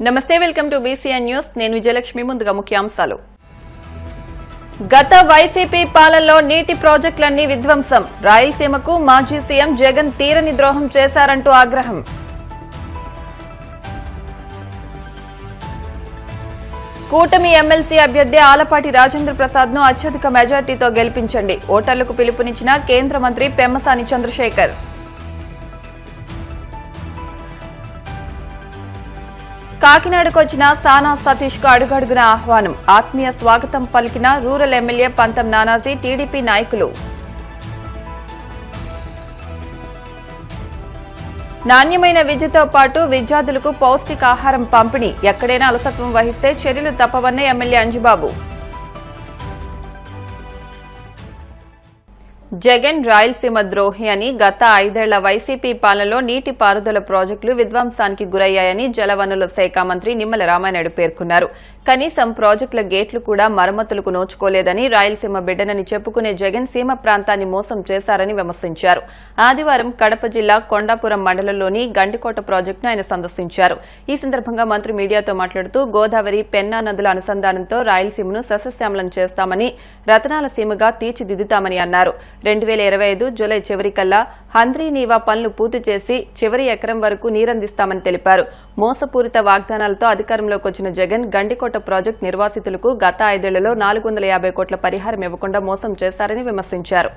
నమస్తే, welcome to BCN news. నేను విజయలక్ష్మి. ముందుగా ముఖ్యాంశాలు. గత వైసీపీ పాలనలో నీటి ప్రాజెక్టులన్నీ విధ్వంసం. రాయలసీమకు మాజీ సీఎం జగన్ తీరని ద్రోహం చేశారంటూ ఆగ్రహం. కూటమి ఎమ్మెల్సీ అభ్యర్థి ఆలపాటి రాజేంద్ర ప్రసాద్ ను అత్యధిక మెజార్టీతో గెలిపించండి. ఓటర్లకు పిలుపునిచ్చిన కేంద్ర మంత్రి పెమ్మసాని చంద్రశేఖర్. కాకినాడకు వచ్చిన సానా సతీష్ కు అడుగడుగున ఆహ్వానం. ఆత్మీయ స్వాగతం పలికిన రూరల్ ఎమ్మెల్యే పంతం నానాజీ, టీడీపీ నాయకులు. నాణ్యమైన విద్యతో పాటు విద్యార్థులకు పౌష్టికాహారం పంపిణీ. ఎక్కడైనా అలసత్వం వహిస్తే చర్యలు తప్పవన్న ఎమ్మెల్యే అంజుబాబు. జగన్ రాయలసీమ ద్రోహి అని గత 5 ఏళ్ల వైసీపీ పాలనలో నీటి పారుదల ప్రాజెక్టులు విధ్వంసానికి గురయ్యాయని జలవనరుల శాఖ మంత్రి నిమ్మల రామానాయుడు పేర్కొన్నారు. కనీసం ప్రాజెక్టుల గేట్లు కూడా మరమ్మతులకు నోచుకోలేదని, రాయలసీమ బిడ్డనని చెప్పుకునే జగన్ సీమ ప్రాంతాన్ని మోసం చేశారని విమర్శించారు. ఆదివారం కడప జిల్లా కొండాపురం మండలంలోని గండికోట ప్రాజెక్టును ఆయన సందర్శించారు. ఈ సందర్భంగా మంత్రి మీడియాతో మాట్లాడుతూ గోదావరి, పెన్నా నదుల అనుసంధానంతో రాయలసీమను సస్యశ్యామలం చేస్తామని, రతనాల సీమగా తీర్చిదిద్దుతామని అన్నారు. 2025 జూలై చివరికల్లా హంద్రీనీవా పనులు పూర్తి చేసి చివరి ఎకరం వరకు నీరందిస్తామని తెలిపారు. మోసపూరిత వాగ్దానాలతో అధికారంలోకి వచ్చిన జగన్ గండికోట ప్రాజెక్టు నిర్వాసితులకు గత 5 ఏళ్లలో 450 కోట్ల పరిహారం ఇవ్వకుండా మోసం చేశారని విమర్శించారు.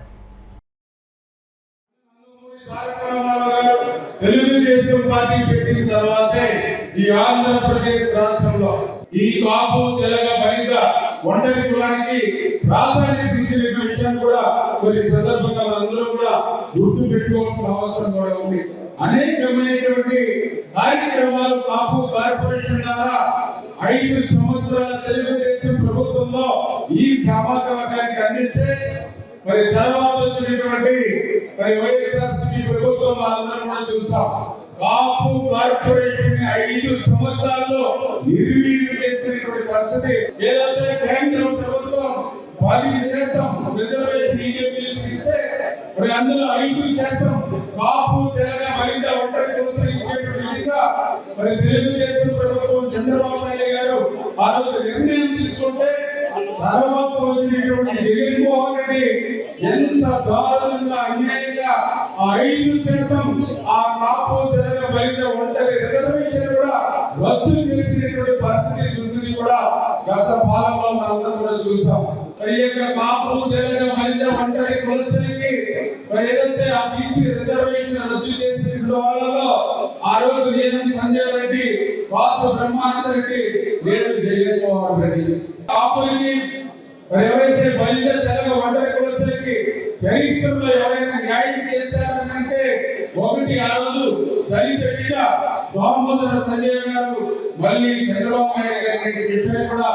ఈ కాపు తెలగ బలిగ ఒంటరి కులానికి ప్రాధాన్యత ఇచ్చిన విషయాన్ని కూడా కొన్ని సందర్భంగా అందరూ కూడా గుర్తు పెట్టుకోవాల్సిన అవసరం కూడా ఉంది. అనేకమైనటువంటి కార్యక్రమాలు కాపు కార్పొరేషన్ ద్వారా 5 సంవత్సరాల తెలుగుదేశం ప్రభుత్వంలో ఈ సామాజిక వర్గానికి అందిస్తే, మరి తర్వాత వచ్చినటువంటి వైఎస్ఆర్సీపీ ప్రభుత్వం అందరం కూడా చూసాం. కాపు కార్పొరేషన్ 5 సంవత్సరాల్లో నిర్వీర్యం చేసినటువంటి పరిస్థితి. ఏదైతే కేంద్ర ప్రభుత్వం 10% రిజర్వేషన్ ఇస్తే, మరి అందులో 5% కాపు తెలంగాణ బలిజ ఒంటరి కులాలకు ఇచ్చేటువంటి విధంగా మరి తెలుగుదేశం ప్రభుత్వం చంద్రబాబు నాయుడు గారు ఆ రోజు నిర్ణయం తీసుకుంటే, తర్వాత వచ్చినటువంటి జగన్మోహన్ రెడ్డి ఎంత దారుణంగా అన్యాయంగా 5% ఆ కాపు తెలంగాణ బలిజ ఒంటరి రిజర్వేషన్ కూడా రద్దు చేసినటువంటి పరిస్థితి చూసి కూడా గత పాలనలో మనందరం కూడా చూసాం. మరి యొక్క కాపు తెలంగాణ బలిజ ఒంటరి కులస్తులకి ఏదైతే ఆ బీసీ రిజర్వేషన్ రద్దు చేసినటువంటి వాళ్ళలో ఆ రోజు నేను సంజయ్ రెడ్డి, వాసు బ్రహ్మానంద రెడ్డి, నేను జగన్మోహన్ రెడ్డి. కాపులకి ఎవరైతే బలిజ తెలంగాణ ఒంటరి కులస్తులకి చరిత్రలో ఎవరైనా న్యాయం చేశారంటే ఒకటి ఆ రోజు దళిత బిడ్డ దామోదర సంజయ్ గారు, మళ్ళీ చంద్రబాబు నాయుడు గారి విషయాన్ని కూడా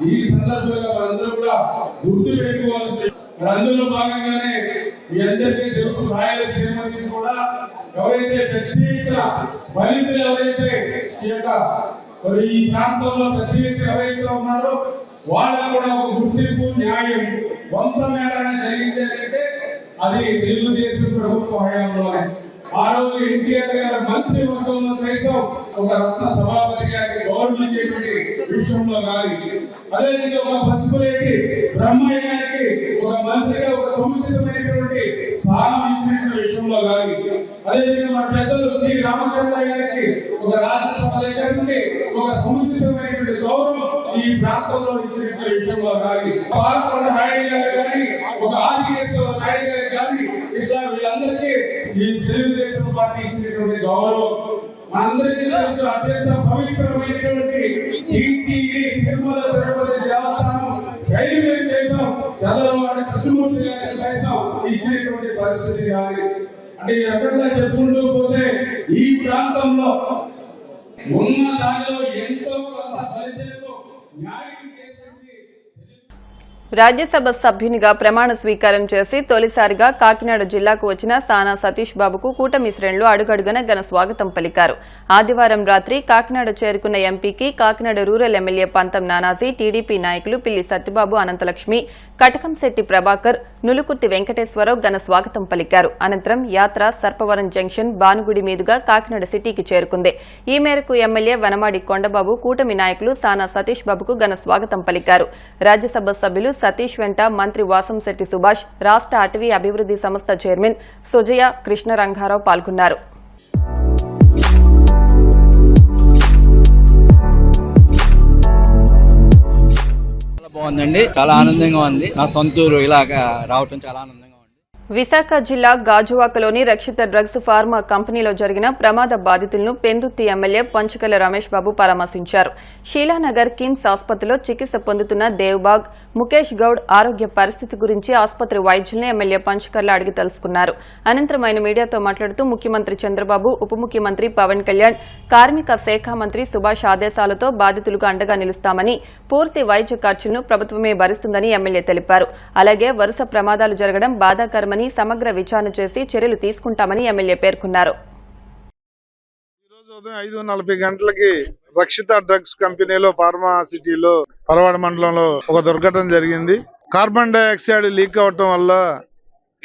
ఈ సందర్భంగా మనందరూ కూడా గుర్తు పెట్టుకోవాలి. అందులో భాగంగానే మీ అందరికీ తెలుసు, రాయలసీమ నుంచి కూడా ఎవరైతే పెద్ద ఎత్తున బలిజలు ఎవరైతే ఈ ప్రాంతంలో పెద్ద ఎత్తున ఎవరైతే ఉన్నారో వాళ్ళకు కూడా ఒక గుర్తింపు, న్యాయం కొంత మేర జరిగించేదంటే అది తెలుగుదేశం ప్రభుత్వ హయాంలోనే. ఆ రోజు ఎన్టీఆర్ గారి మంత్రివర్గంలో సైతం ఒక రత్న సభాపతి గారికి గౌరవించేటువంటి విషయంలో కానీ, అదేవిధంగా ఒక పసుపులేటి బ్రహ్మయ్య గారికి ఒక మంత్రిగా ఒక సముచితమైనటువంటి స్థానం ఇచ్చినటువంటి విషయంలో కానీ, అదేవిధంగా మన పెద్దలు శ్రీ రామచంద్ర గారికి ఒక రాజ్యసభ దగ్గర నుండి ఒక సముచితమైనటువంటి గౌరవం ఈ ప్రాంతంలో ఇచ్చినటువంటి విషయంలో కానీ, పాలకొండ నాయుడు గారు కానీ, ఒక ఆదికేశ్వర నాయుడు గారు కానీ, ఇట్లా వీళ్ళందరికీ ఈ తెలుగుదేశం పార్టీ ఇచ్చినటువంటి గౌరవం మనందరికీ తెలుసు. అత్యంత పవిత్రమైనటువంటి తిరుమల తిరుపతి దేవస్థానం రైల్వే సైతం చంద్రబాబు కృష్ణమూర్తి గారికి సైతం ఇచ్చినటువంటి పరిస్థితి కానీ, అంటే ఈ రకంగా చెప్పుకుంటూ పోతే ఈ ప్రాంతంలో ఉన్న దానిలో ఎంతో కొంత పరిస్థితుల్లో న్యాయం చేసింది. రాజ్యసభ సభ్యునిగా ప్రమాణ స్వీకారం చేసి తొలిసారిగా కాకినాడ జిల్లాకు వచ్చిన సానా సతీష్ బాబుకు కూటమి శ్రేణులు అడుగడుగున ఘన స్వాగతం పలికారు. ఆదివారం రాత్రి కాకినాడ చేరుకున్న ఎంపీకి కాకినాడ రూరల్ ఎమ్మెల్యే పంతం నానాజీ, టీడీపీ నాయకులు పిల్లి సత్యబాబు, అనంతలక్ష్మి, కటకంశెట్టి ప్రభాకర్, నులుకుర్తి వెంకటేశ్వరరావు ఘన స్వాగతం పలికారు. అనంతరం యాత్ర సర్పవరం జంక్షన్, భానుగుడి మీదుగా కాకినాడ సిటీకి చేరుకుంది. ఈ మేరకు ఎమ్మెల్యే వనమాడి కొండబాబు, కూటమి నాయకులు సానా సతీష్ బాబుకు ఘన స్వాగతం పలికారు. రాజ్యసభ సభ్యులు సతీష్ వెంట మంత్రి వాసంశెట్టి సుభాష్, రాష్ట్ర అటవీ అభివృద్ది సంస్థ చైర్మన్ సుజయ కృష్ణరంగారావు పాల్గొన్నారు. బాగుందండి, చాలా ఆనందంగా ఉంది. నా సొంతూరు ఇలాగా రావటం చాలా ఆనందంగా ఉంది. విశాఖ జిల్లా గాజువాకలోని రక్షిత డ్రగ్స్ ఫార్మా కంపెనీలో జరిగిన ప్రమాద బాధితులను పెందుర్తి ఎమ్మెల్యే పంచకల రమేష్ బాబు పరామర్శించారు. షీలానగర్ కిమ్స్ ఆసుపత్రిలో చికిత్స పొందుతున్న దేవ్బాగ్, ముఖేష్ గౌడ్ ఆరోగ్య పరిస్థితి గురించి ఆసుపత్రి వైద్యులను ఎమ్మెల్యే పంచకర్ల అడిగి తెలుసుకున్నారు. అనంతరం ఆయన మీడియాతో మాట్లాడుతూ ముఖ్యమంత్రి చంద్రబాబు, ఉప ముఖ్యమంత్రి పవన్ కళ్యాణ్, కార్మిక శాఖ మంత్రి సుభాష్ ఆదేశాలతో బాధితులకు అండగా నిలుస్తామని, పూర్తి వైద్య ఖర్చులను ప్రభుత్వమే భరిస్తుందని ఎమ్మెల్యే తెలిపారు. అలాగే వరుస ప్రమాదాలు జరగడం బాధాకరమని, సమగ్ర విచారణ చేసి చర్యలు తీసుకుంటామని ఎమ్మెల్యే పేర్కొన్నారు. ఈరోజు ఉదయం 5:40 గంటలకి రక్షిత డ్రగ్స్ కంపెనీలో ఫార్మా సిటీలో పరవాడ మండలంలో ఒక దుర్ఘటన జరిగింది. కార్బన్ డైఆక్సైడ్ లీక్ అవటం వల్ల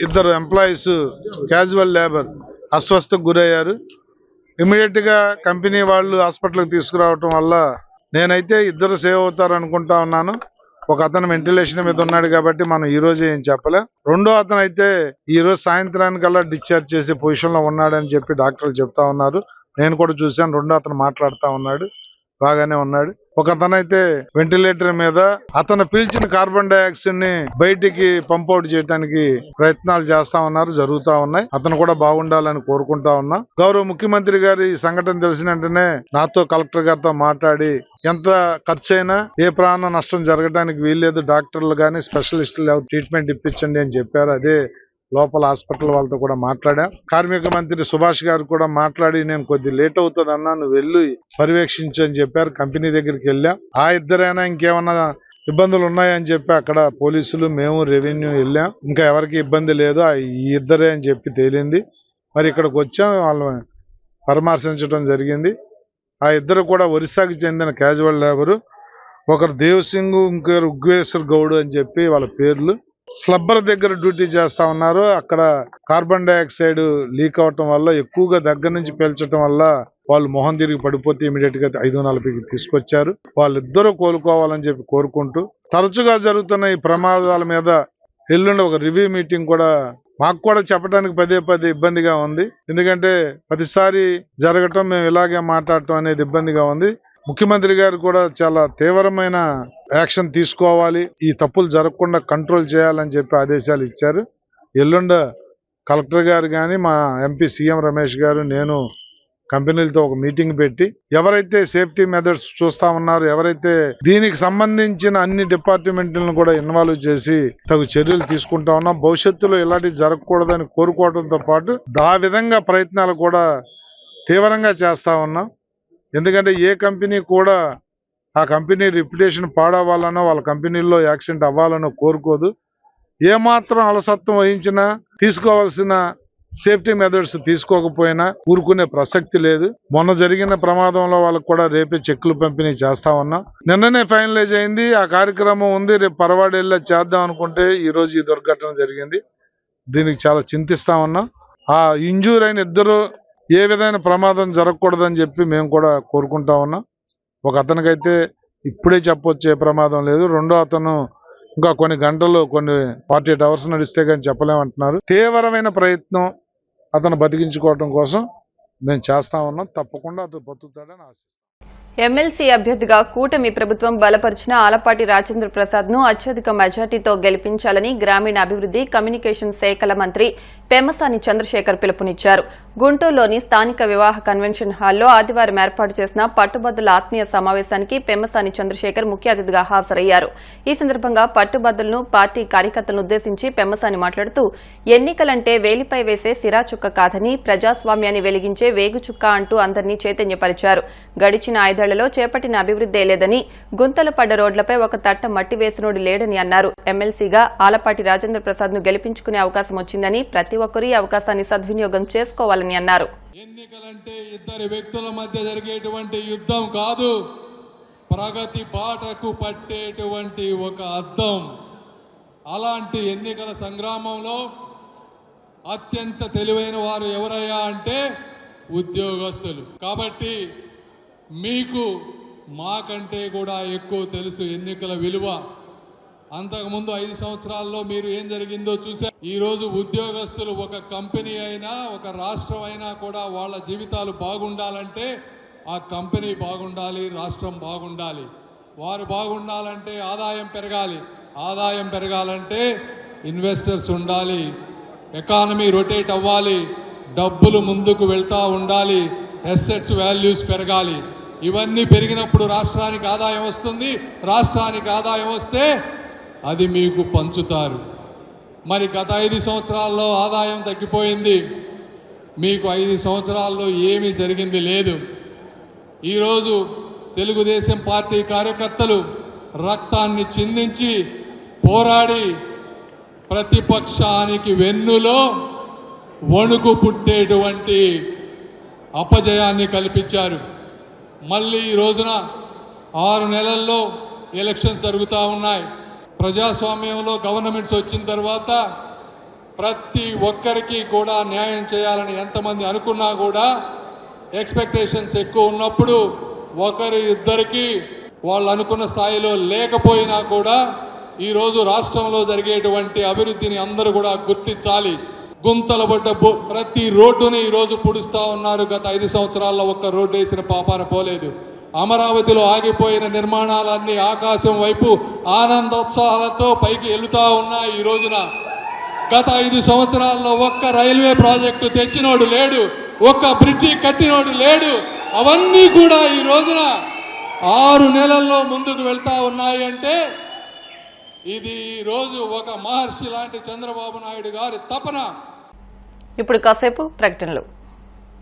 ఇద్దరు ఎంప్లాయీస్ క్యాజువల్ లేబర్ అస్వస్థకు గురయ్యారు. ఇమీడియట్ గా కంపెనీ వాళ్ళు హాస్పిటల్కి తీసుకురావటం వల్ల నేనైతే ఇద్దరు సేవ్ అవుతారు అనుకుంటా ఉన్నాను. ఒక అతను వెంటిలేషన్ మీద ఉన్నాడు కాబట్టి మనం ఈ రోజు ఏం చెప్పలే. రెండో అతను అయితే ఈ రోజు సాయంత్రానికల్లా డిశ్చార్జ్ చేసే పొజిషన్ లో ఉన్నాడని చెప్పి డాక్టర్లు చెప్తా ఉన్నారు. నేను కూడా చూశాను. రెండో అతను మాట్లాడుతా ఉన్నాడు, బాగానే ఉన్నాడు. ఒక అతను అయితే వెంటిలేటర్ మీద అతను పీల్చిన కార్బన్ డైఆక్సైడ్ ని బయటికి పంపౌట్ చేయడానికి ప్రయత్నాలు చేస్తా ఉన్నారు, జరుగుతా ఉన్నాయి. అతను కూడా బాగుండాలని కోరుకుంటా ఉన్నా. గౌరవ ముఖ్యమంత్రి గారి ఈ సంఘటన తెలిసిన వెంటనే నాతో కలెక్టర్ గారితో మాట్లాడి ఎంత ఖర్చు అయినా ఏ ప్రాణ నష్టం జరగడానికి వీల్లేదు, డాక్టర్లు గానీ స్పెషలిస్టులు ట్రీట్మెంట్ ఇప్పించండి అని చెప్పారు. అదే లోపల హాస్పిటల్ వాళ్ళతో కూడా మాట్లాడా. కార్మిక మంత్రి సుభాష్ గారు కూడా మాట్లాడి నేను కొద్ది లేట్ అవుతుంది అన్నా, నువ్వు వెళ్ళి పర్యవేక్షించు అని చెప్పారు. కంపెనీ దగ్గరికి వెళ్ళా. ఆ ఇద్దరైనా ఇంకేమన్నా ఇబ్బందులు ఉన్నాయని చెప్పి అక్కడ పోలీసులు, మేము రెవెన్యూ వెళ్ళాం. ఇంకా ఎవరికి ఇబ్బంది లేదు, ఈ ఇద్దరే అని చెప్పి తేలింది. మరి ఇక్కడికి వచ్చాం, వాళ్ళని పరామర్శించడం జరిగింది. ఆ ఇద్దరు కూడా ఒరిస్సాకి చెందిన క్యాజువల్ లేబరు. ఒకరు దేవ్ సింగ్, ఇంకొకరు ఉగ్వేశ్వర్ గౌడ్ అని చెప్పి వాళ్ళ పేర్లు. స్లబ్బర్ దగ్గర డ్యూటీ చేస్తా ఉన్నారు. అక్కడ కార్బన్ డైఆక్సైడ్ లీక్ అవటం వల్ల, ఎక్కువగా దగ్గర నుంచి పేల్చడం వల్ల వాళ్ళు మొహం తిరిగి పడిపోతే ఇమీడియట్ గా 5:40కి తీసుకొచ్చారు. వాళ్ళిద్దరూ కోలుకోవాలని చెప్పి కోరుకుంటూ, తరచుగా జరుగుతున్న ఈ ప్రమాదాల మీద ఎల్లుండి ఒక రివ్యూ మీటింగ్ కూడా మాకు కూడా చెప్పడానికి పదే ఇబ్బందిగా ఉంది. ఎందుకంటే ప్రతిసారి జరగటం, మేము ఇలాగే మాట్లాడటం అనేది ఇబ్బందిగా ఉంది. ముఖ్యమంత్రి గారు కూడా చాలా తీవ్రమైన యాక్షన్ తీసుకోవాలి, ఈ తప్పులు జరగకుండా కంట్రోల్ చేయాలని చెప్పి ఆదేశాలు ఇచ్చారు. ఎల్లుండ కలెక్టర్ గారు కానీ, మా ఎంపీ సీఎం రమేష్ గారు, నేను కంపెనీలతో ఒక మీటింగ్ పెట్టి ఎవరైతే సేఫ్టీ మెథడ్స్ చూస్తా ఉన్నారో, ఎవరైతే దీనికి సంబంధించిన అన్ని డిపార్ట్మెంట్లను కూడా ఇన్వాల్వ్ చేసి తగు చర్యలు తీసుకుంటా ఉన్నాం. భవిష్యత్తులో ఇలాంటివి జరగకూడదని కోరుకోవడంతో పాటు ఆ విధంగా ప్రయత్నాలు కూడా తీవ్రంగా చేస్తా ఉన్నాం. ఎందుకంటే ఏ కంపెనీ కూడా ఆ కంపెనీ రిప్యుటేషన్ పాడవాలనో, వాళ్ళ కంపెనీల్లో యాక్సిడెంట్ అవ్వాలనో కోరుకోదు. ఏమాత్రం అలసత్వం వహించినా, తీసుకోవాల్సిన సేఫ్టీ మెథడ్స్ తీసుకోకపోయినా ఊరుకునే ప్రసక్తి లేదు. మొన్న జరిగిన ప్రమాదంలో వాళ్ళకు కూడా రేపే చెక్కులు పంపిణీ చేస్తా ఉన్నాం. నిన్ననే ఫైనలైజ్ అయింది, ఆ కార్యక్రమం ఉంది. రేపు పరవాడ వెళ్ళి చేద్దాం అనుకుంటే ఈ రోజు ఈ దుర్ఘటన జరిగింది. దీనికి చాలా చింతిస్తా ఉన్నాం. ఆ ఇంజూర్ అయిన ఇద్దరు ఏ విధమైన ప్రమాదం జరగకూడదని చెప్పి మేము కూడా కోరుకుంటా ఉన్నాం. ఒక అతనికైతే ఇప్పుడే చెప్పొచ్చు ఏ ప్రమాదం లేదు. రెండో అతను ఇంకా కొన్ని గంటలు, కొన్ని 48 hours నడిస్తే కానీ చెప్పలేమంటున్నారు. తీవ్రమైన ప్రయత్నం అతను బతికించుకోవడం కోసం మేము చేస్తా ఉన్నాం. తప్పకుండా అతను బతుకుతాడని ఆశిస్తాం. ఎమ్మెల్సీ అభ్యర్థిగా కూటమి ప్రభుత్వం బలపరిచిన ఆలపాటి రాజేంద్ర ప్రసాద్ ను అత్యధిక మెజార్టీతో గెలిపించాలని గ్రామీణాభివృద్ది, కమ్యూనికేషన్ శాఖల మంత్రి పెమ్మసాని చంద్రశేఖర్ పిలుపునిచ్చారు. గుంటూరులోని స్థానిక వివాహ కన్వెన్షన్ హాల్లో ఆదివారం ఏర్పాటు చేసిన పట్టుబద్దుల ఆత్మీయ సమావేశానికి పెమ్మసాని చంద్రశేఖర్ ముఖ్య అతిథిగా హాజరయ్యారు. ఈ సందర్భంగా పట్టుబద్దులను, పార్టీ కార్యకర్తలను ఉద్దేశించి పెమ్మసాని మాట్లాడుతూ, ఎన్నికలంటే వేలిపై వేసే సిరాచుక్క కాదని, ప్రజాస్వామ్యాన్ని వెలిగించే వేగుచుక్క అంటూ అందరినీ చైతన్యపరిచారు. గడిచిన 5 5 ఏళ్లలో చేపట్టిన అభివృద్ధే లేదని, గుంతలు పడ్డ రోడ్లపై ఒక తట్ట మట్టి వేసినోడు లేడని అన్నారు. ఎమ్మెల్సీగా ఆలపాటి రాజేంద్ర ప్రసాద్ ను గెలిపించుకునే అవకాశం వచ్చిందని, ప్రతి ఒక్కరూ ఈ అవకాశాన్ని సద్వినియోగం చేసుకోవాలని అన్నారు. ఎన్నికలంటే ఇద్దరు వ్యక్తుల మధ్య జరిగేటువంటి యుద్ధం కాదు, ప్రగతి బాటకు పట్టేటువంటి ఒక అద్దం. అలాంటి ఎన్నికల సంగ్రామంలో అత్యంత తెలివైన వారు ఎవరయ్యా అంటే ఉద్యోగస్తులు. కాబట్టి మీకు మాకంటే కూడా ఎక్కువ తెలుసు ఎన్నికల విలువ. అంతకుముందు 5 సంవత్సరాల్లో మీరు ఏం జరిగిందో చూశారు. ఈరోజు ఉద్యోగస్తులు ఒక కంపెనీ అయినా ఒక రాష్ట్రం అయినా కూడా వాళ్ళ జీవితాలు బాగుండాలంటే ఆ కంపెనీ బాగుండాలి, రాష్ట్రం బాగుండాలి. వారు బాగుండాలంటే ఆదాయం పెరగాలి, ఆదాయం పెరగాలంటే ఇన్వెస్టర్స్ ఉండాలి, ఎకానమీ రొటేట్ అవ్వాలి, డబ్బులు ముందుకు వెళ్తూ ఉండాలి, అసెట్స్ వాల్యూస్ పెరగాలి. ఇవన్నీ పెరిగినప్పుడు రాష్ట్రానికి ఆదాయం వస్తుంది. రాష్ట్రానికి ఆదాయం వస్తే అది మీకు పంచుతారు. మరి గత 5 సంవత్సరాల్లో ఆదాయం తగ్గిపోయింది, మీకు 5 సంవత్సరాల్లో ఏమీ జరిగింది లేదు. ఈరోజు తెలుగుదేశం పార్టీ కార్యకర్తలు రక్తాన్ని చిందించి పోరాడి ప్రతిపక్షానికి వెన్నులో వణుకు పుట్టేటువంటి అపజయాన్ని కల్పించారు. మళ్ళీ ఈ రోజున 6 నెలల్లో ఎలక్షన్స్ జరుగుతూ ఉన్నాయి. ప్రజాస్వామ్యంలో గవర్నమెంట్స్ వచ్చిన తర్వాత ప్రతి ఒక్కరికి కూడా న్యాయం చేయాలని ఎంతమంది అనుకున్నా కూడా ఎక్స్పెక్టేషన్స్ ఎక్కువ ఉన్నప్పుడు ఒకరి ఇద్దరికి వాళ్ళు అనుకున్న స్థాయిలో లేకపోయినా కూడా ఈరోజు రాష్ట్రంలో జరిగేటువంటి అభివృద్ధిని అందరూ కూడా గుర్తించాలి. గుంతల పడ్డ ప్రతి రోడ్డుని ఈరోజు పుడుస్తూ ఉన్నారు. గత 5 సంవత్సరాల్లో ఒక్క రోడ్డు వేసిన పాపాన పోలేదు. అమరావతిలో ఆగిపోయిన నిర్మాణాలన్నీ ఆకాశం వైపు ఆనందోత్సాహాలతో పైకి వెళుతూ ఉన్నాయి. ఈ రోజున గత 5 సంవత్సరాల్లో ఒక్క రైల్వే ప్రాజెక్టు తెచ్చినోడు లేడు, ఒక్క బ్రిడ్జి కట్టినోడు లేడు. అవన్నీ కూడా ఈ రోజున 6 నెలల్లో ముందుకు వెళ్తా ఉన్నాయి. అంటే ఇది ఈ రోజు ఒక మహర్షి లాంటి చంద్రబాబు నాయుడు గారి తపన. ఇప్పుడు కాసేపు ప్రకటనలు.